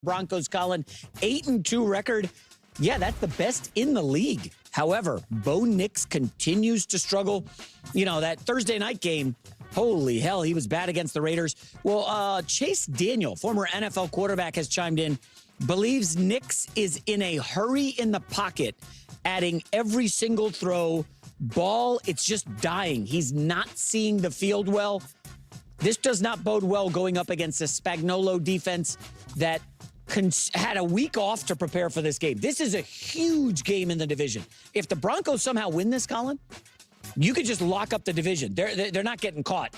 Broncos, Colin, 8-2 record. Yeah, that's the best in the league. However, Bo Nix continues to struggle. You know, that Thursday night game, holy hell, he was bad against the Raiders. Well, Chase Daniel, former NFL quarterback, has chimed in, believes Nix is in a hurry in the pocket, adding every single throw. Ball, it's just dying. He's not seeing the field well. This does not bode well going up against a Spagnuolo defense that had a week off to prepare for this game. This is a huge game in the division. If the Broncos somehow win this, Colin, you could just lock up the division. They're not getting caught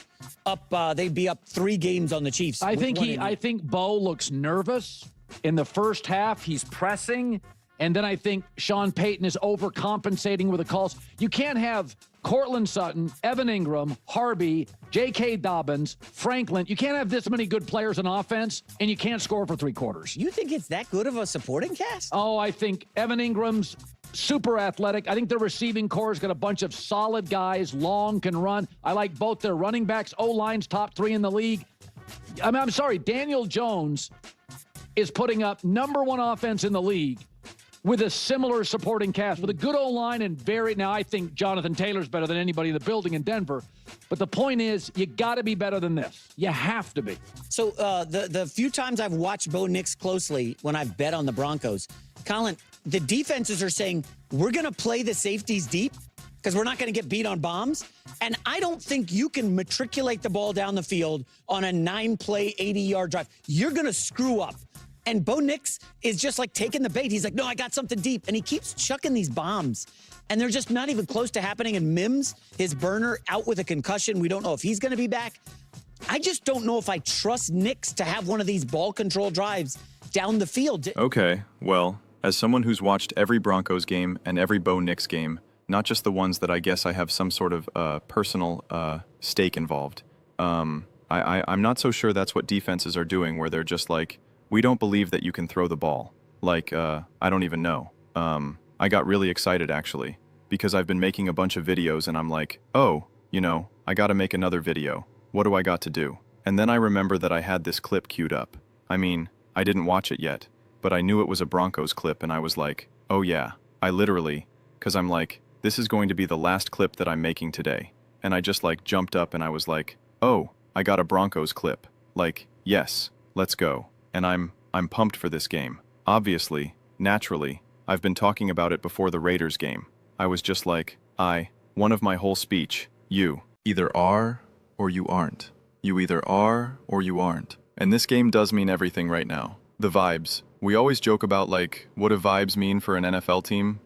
up. They'd be up 3 games on the Chiefs. I think Bo looks nervous in the first half. He's pressing. And then I think Sean Payton is overcompensating with the calls. You can't have Cortland Sutton, Evan Ingram, Harvey, J.K. Dobbins, Franklin. You can't have this many good players on offense, and you can't score for 3 quarters. You think it's that good of a supporting cast? Oh, I think Evan Ingram's super athletic. I think their receiving core's got a bunch of solid guys, long, can run. I like both their running backs. O-line's top 3 in the league. I'm sorry, Daniel Jones is putting up #1 offense in the league with a similar supporting cast, with a good O-line and now I think Jonathan Taylor's better than anybody in the building in Denver. But the point is, you got to be better than this. You have to be. So the few times I've watched Bo Nix closely when I've bet on the Broncos, Colin, the defenses are saying, we're going to play the safeties deep because we're not going to get beat on bombs. And I don't think you can matriculate the ball down the field on a 9-play, 80-yard drive. You're going to screw up. And Bo Nix is just like taking the bait. He's like, no, I got something deep. And he keeps chucking these bombs. And they're just not even close to happening. And Mims, his burner, out with a concussion. We don't know if he's going to be back. I just don't know if I trust Nix to have one of these ball control drives down the field. Okay, well, as someone who's watched every Broncos game and every Bo Nix game, not just the ones that I guess I have some sort of personal stake involved, I'm not so sure that's what defenses are doing, where they're just like, we don't believe that you can throw the ball. Like, I don't even know. I got really excited, actually, because I've been making a bunch of videos and I'm like, oh, you know, I gotta make another video. What do I got to do? And then I remember that I had this clip queued up. I mean, I didn't watch it yet, but I knew it was a Broncos clip and I was like, oh yeah, I literally, because I'm like, this is going to be the last clip that I'm making today. And I just like jumped up and I was like, oh, I got a Broncos clip. Like, yes, let's go. And I'm pumped for this game. Obviously, naturally, I've been talking about it before the Raiders game. I was just like, one of my whole speech, you either are or you aren't. You either are or you aren't. And this game does mean everything right now. The vibes. We always joke about like, what do vibes mean for an NFL team?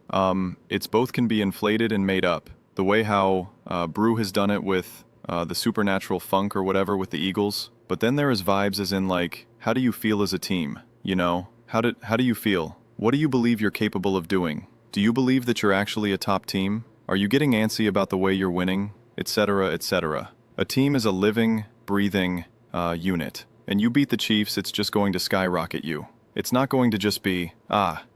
It's both can be inflated and made up. The way how Brew has done it with the supernatural funk or whatever with the Eagles. But then there is vibes as in like, how do you feel as a team? You know, how do you feel? What do you believe you're capable of doing? Do you believe that you're actually a top team? Are you getting antsy about the way you're winning? Etc., etc. A team is a living, breathing unit. And you beat the Chiefs, it's just going to skyrocket you. It's not going to just be,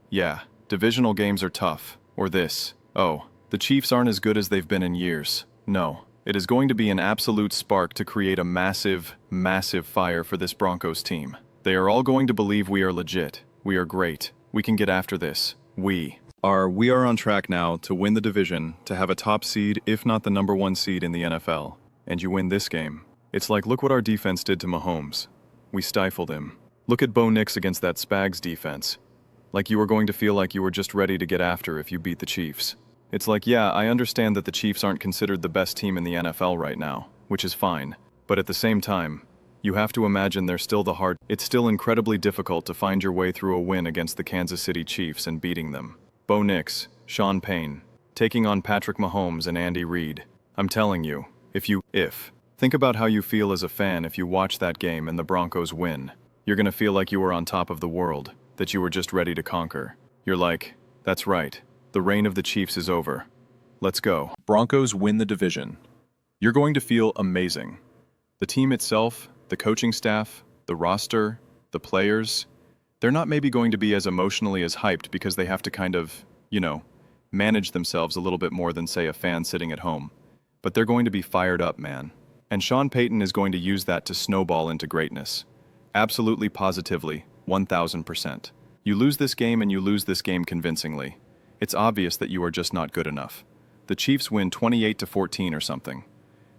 yeah, divisional games are tough. Or this, oh, the Chiefs aren't as good as they've been in years. No. It is going to be an absolute spark to create a massive, massive fire for this Broncos team. They are all going to believe we are legit. We are great. We can get after this. We are on track now to win the division, to have a top seed, if not the #1 seed in the NFL. And you win this game. It's like, look what our defense did to Mahomes. We stifled him. Look at Bo Nix against that Spags defense. Like you were going to feel like you were just ready to get after if you beat the Chiefs. It's like, yeah, I understand that the Chiefs aren't considered the best team in the NFL right now, which is fine. But at the same time, you have to imagine they're still it's still incredibly difficult to find your way through a win against the Kansas City Chiefs and beating them. Bo Nix, Sean Payne, taking on Patrick Mahomes and Andy Reid. I'm telling you, think about how you feel as a fan if you watch that game and the Broncos win. You're gonna feel like you were on top of the world, that you were just ready to conquer. You're like, that's right. The reign of the Chiefs is over. Let's go. Broncos win the division. You're going to feel amazing. The team itself, the coaching staff, the roster, the players, they're not maybe going to be as emotionally as hyped because they have to kind of, you know, manage themselves a little bit more than, say, a fan sitting at home. But they're going to be fired up, man. And Sean Payton is going to use that to snowball into greatness. Absolutely positively. 1000%. You lose this game and you lose this game convincingly. It's obvious that you are just not good enough. The Chiefs win 28-14 or something.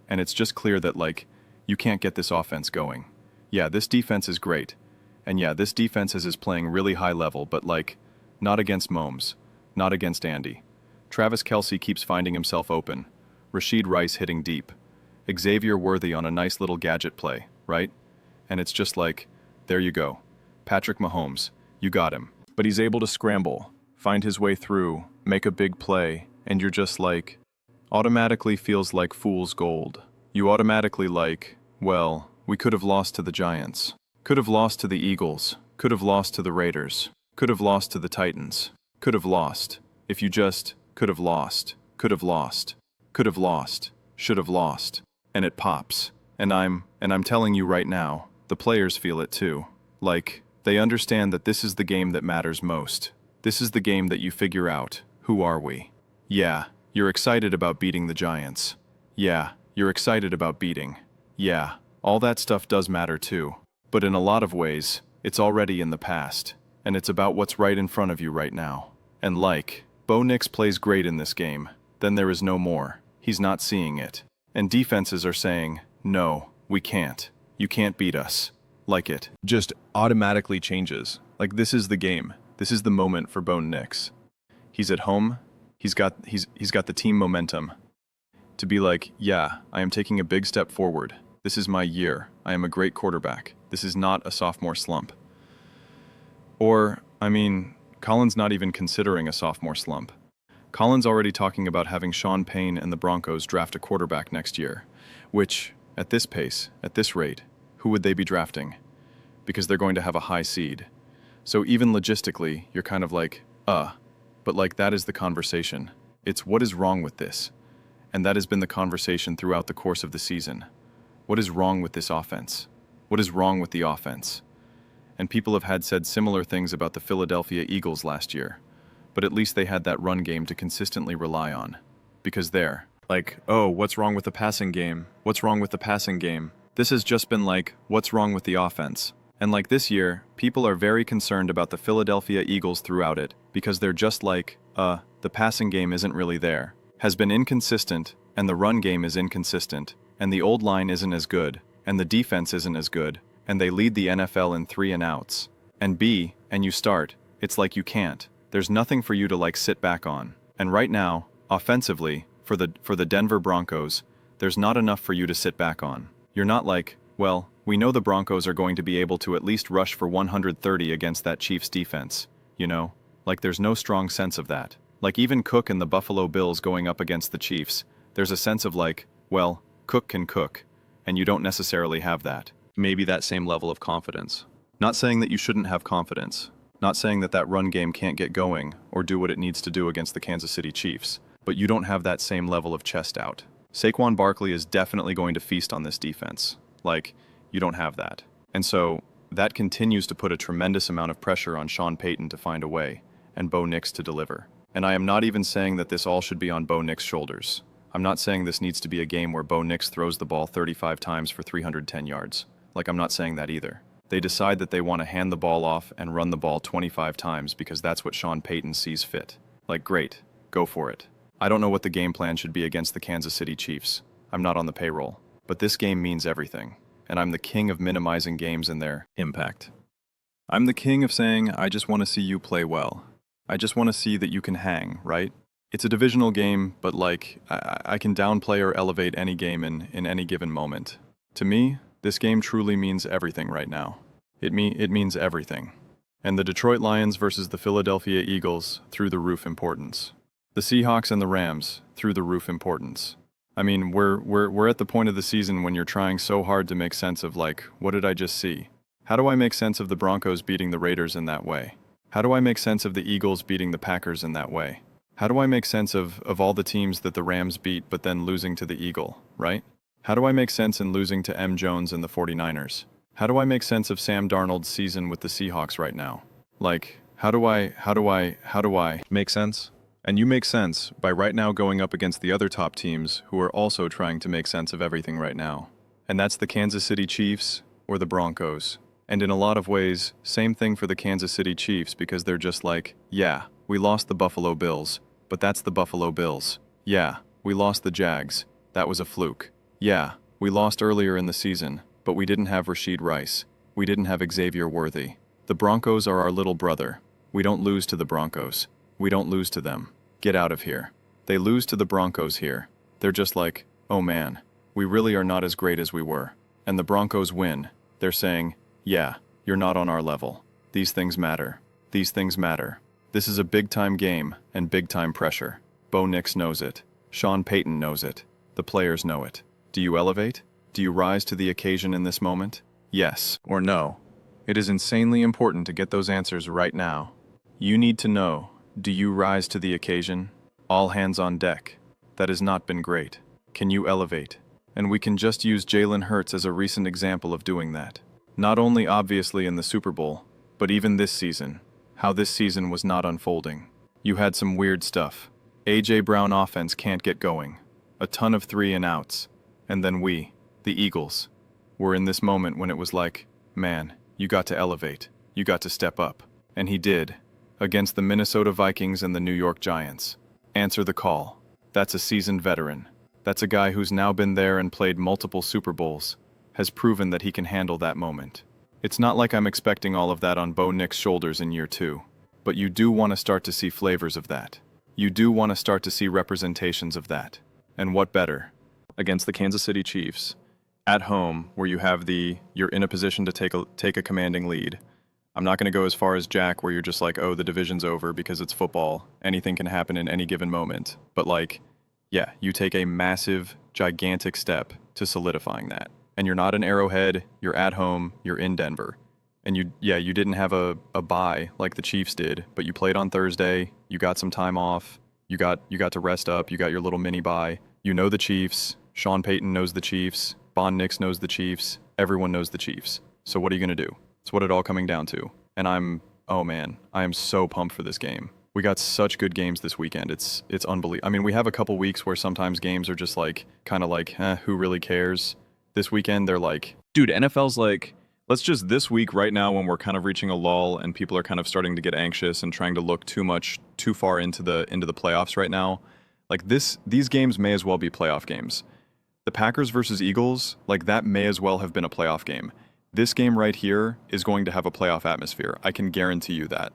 And it's just clear that, like, you can't get this offense going. Yeah, this defense is great. And yeah, this defense is playing really high level, but like, not against Momes. Not against Andy. Travis Kelce keeps finding himself open. Rashid Rice hitting deep. Xavier Worthy on a nice little gadget play, right? And it's just like, there you go. Patrick Mahomes, you got him. But he's able to scramble, find his way through, make a big play, and you're just like, automatically feels like fool's gold. You automatically like, well, we could have lost to the Giants. Could have lost to the Eagles. Could have lost to the Raiders. Could have lost to the Titans. Could have lost. If you just, could have lost. Could have lost. Could have lost. Should have lost. And it pops. And I'm telling you right now, the players feel it too. Like, they understand that this is the game that matters most. This is the game that you figure out, who are we? Yeah, you're excited about beating the Giants. Yeah, you're excited about beating. Yeah, all that stuff does matter too. But in a lot of ways, it's already in the past. And it's about what's right in front of you right now. And like, Bo Nix plays great in this game, then there is no more. He's not seeing it. And defenses are saying, no, we can't. You can't beat us. Like it just automatically changes. Like, this is the game. This is the moment for Bo Nix. He's at home. He's got the team momentum to be like, yeah, I am taking a big step forward. This is my year. I am a great quarterback. This is not a sophomore slump. Or, I mean, Colin's not even considering a sophomore slump. Colin's already talking about having Sean Payne and the Broncos draft a quarterback next year, which, at this pace, at this rate, who would they be drafting? Because they're going to have a high seed. So even logistically, you're kind of like, but like, that is the conversation. It's what is wrong with this? And that has been the conversation throughout the course of the season. What is wrong with this offense? What is wrong with the offense? And people have had said similar things about the Philadelphia Eagles last year, but at least they had that run game to consistently rely on. Because they're like, oh, what's wrong with the passing game? What's wrong with the passing game? This has just been like, what's wrong with the offense? And like this year, people are very concerned about the Philadelphia Eagles throughout it, because they're just like, the passing game isn't really there. Has been inconsistent, and the run game is inconsistent, and the old line isn't as good, and the defense isn't as good, and they lead the NFL in 3 and outs. And you start, it's like you can't. There's nothing for you to like sit back on. And right now, offensively, for the Denver Broncos, there's not enough for you to sit back on. You're not like, well, we know the Broncos are going to be able to at least rush for 130 against that Chiefs defense, you know? Like, there's no strong sense of that. Like, even Cook and the Buffalo Bills going up against the Chiefs, there's a sense of like, well, Cook can cook, and you don't necessarily have that. Maybe that same level of confidence. Not saying that you shouldn't have confidence. Not saying that that run game can't get going or do what it needs to do against the Kansas City Chiefs, but you don't have that same level of chest out. Saquon Barkley is definitely going to feast on this defense. Like, you don't have that. And so, that continues to put a tremendous amount of pressure on Sean Payton to find a way, and Bo Nix to deliver. And I am not even saying that this all should be on Bo Nix's shoulders. I'm not saying this needs to be a game where Bo Nix throws the ball 35 times for 310 yards. Like, I'm not saying that either. They decide that they want to hand the ball off and run the ball 25 times because that's what Sean Payton sees fit. Like, great, go for it. I don't know what the game plan should be against the Kansas City Chiefs. I'm not on the payroll. But this game means everything. And I'm the king of minimizing games and their impact. I'm the king of saying, I just want to see you play well. I just want to see that you can hang, right? It's a divisional game, but like, I can downplay or elevate any game in any given moment. To me, this game truly means everything right now. It means everything. And the Detroit Lions versus the Philadelphia Eagles, through the roof importance. The Seahawks and the Rams, through the roof importance. I mean, we're at the point of the season when you're trying so hard to make sense of like, what did I just see? How do I make sense of the Broncos beating the Raiders in that way? How do I make sense of the Eagles beating the Packers in that way? How do I make sense of all the teams that the Rams beat but then losing to the Eagle, right? How do I make sense in losing to M. Jones and the 49ers? How do I make sense of Sam Darnold's season with the Seahawks right now? Like, how do I make sense? And you make sense by right now going up against the other top teams who are also trying to make sense of everything right now. And that's the Kansas City Chiefs or the Broncos. And in a lot of ways, same thing for the Kansas City Chiefs because they're just like, yeah, we lost the Buffalo Bills, but that's the Buffalo Bills. Yeah, we lost the Jags. That was a fluke. Yeah, we lost earlier in the season, but we didn't have Rashid Rice. We didn't have Xavier Worthy. The Broncos are our little brother. We don't lose to the Broncos. We don't lose to them. Get out of here. They lose to the Broncos here. They're just like, oh man, we really are not as great as we were. And the Broncos win. They're saying, yeah, you're not on our level. These things matter. These things matter. This is a big-time game and big-time pressure. Bo Nix knows it. Sean Payton knows it. The players know it. Do you elevate? Do you rise to the occasion in this moment? Yes or no? It is insanely important to get those answers right now. You need to know, do you rise to the occasion? All hands on deck. That has not been great. Can you elevate? And we can just use Jalen Hurts as a recent example of doing that. Not only obviously in the Super Bowl, but even this season. How this season was not unfolding. You had some weird stuff. A.J. Brown offense can't get going. A ton of 3 and outs. And then we, the Eagles, were in this moment when it was like, man, you got to elevate. You got to step up. And he did. Against the Minnesota Vikings and the New York Giants. Answer the call. That's a seasoned veteran. That's a guy who's now been there and played multiple Super Bowls. Has proven that he can handle that moment. It's not like I'm expecting all of that on Bo Nix's shoulders in year 2. But you do want to start to see flavors of that. You do want to start to see representations of that. And what better? Against the Kansas City Chiefs. At home, where you're in a position to take a commanding lead. I'm not going to go as far as Jack, where you're just like, oh, the division's over because it's football. Anything can happen in any given moment. But like, yeah, you take a massive, gigantic step to solidifying that. And you're not in Arrowhead, you're at home, you're in Denver. And you didn't have a bye like the Chiefs did, but you played on Thursday, you got some time off, you got to rest up, you got your little mini bye. You know the Chiefs, Sean Payton knows the Chiefs, Bon Nix knows the Chiefs, everyone knows the Chiefs. So what are you going to do? It's what it all coming down to. And oh man, I am so pumped for this game. We got such good games this weekend. It's unbelievable. I mean, we have a couple weeks where sometimes games are just like, kind of like, who really cares? This weekend, they're like, dude, NFL's like, let's just this week right now when we're kind of reaching a lull and people are kind of starting to get anxious and trying to look too far into the playoffs right now. Like these games may as well be playoff games. The Packers versus Eagles, like that may as well have been a playoff game. This game right here is going to have a playoff atmosphere. I can guarantee you that.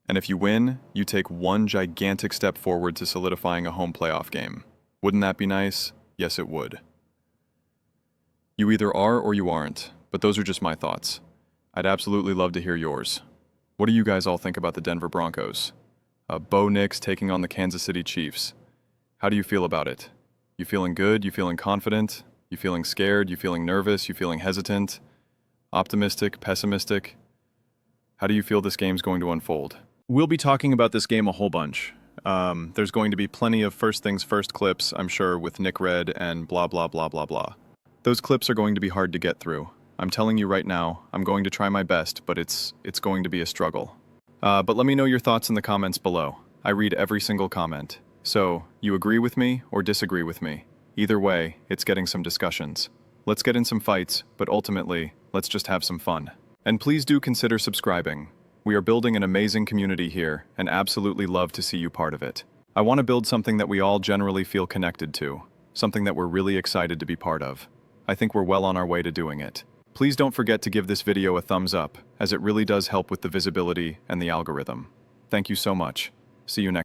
And if you win, you take one gigantic step forward to solidifying a home playoff game. Wouldn't that be nice? Yes, it would. You either are or you aren't, but those are just my thoughts. I'd absolutely love to hear yours. What do you guys all think about the Denver Broncos? Bo Nix taking on the Kansas City Chiefs. How do you feel about it? You feeling good? You feeling confident? You feeling scared? You feeling nervous? You feeling hesitant? Optimistic? Pessimistic? How do you feel this game's going to unfold? We'll be talking about this game a whole bunch. There's going to be plenty of first things first clips, I'm sure, with Nick Red and blah, blah, blah, blah, blah. Those clips are going to be hard to get through. I'm telling you right now, I'm going to try my best, but it's going to be a struggle. But let me know your thoughts in the comments below. I read every single comment. So, you agree with me or disagree with me? Either way, it's getting some discussions. Let's get in some fights, but ultimately, let's just have some fun. And please do consider subscribing. We are building an amazing community here, and absolutely love to see you part of it. I want to build something that we all generally feel connected to, something that we're really excited to be part of. I think we're well on our way to doing it. Please don't forget to give this video a thumbs up, as it really does help with the visibility and the algorithm. Thank you so much. See you next time.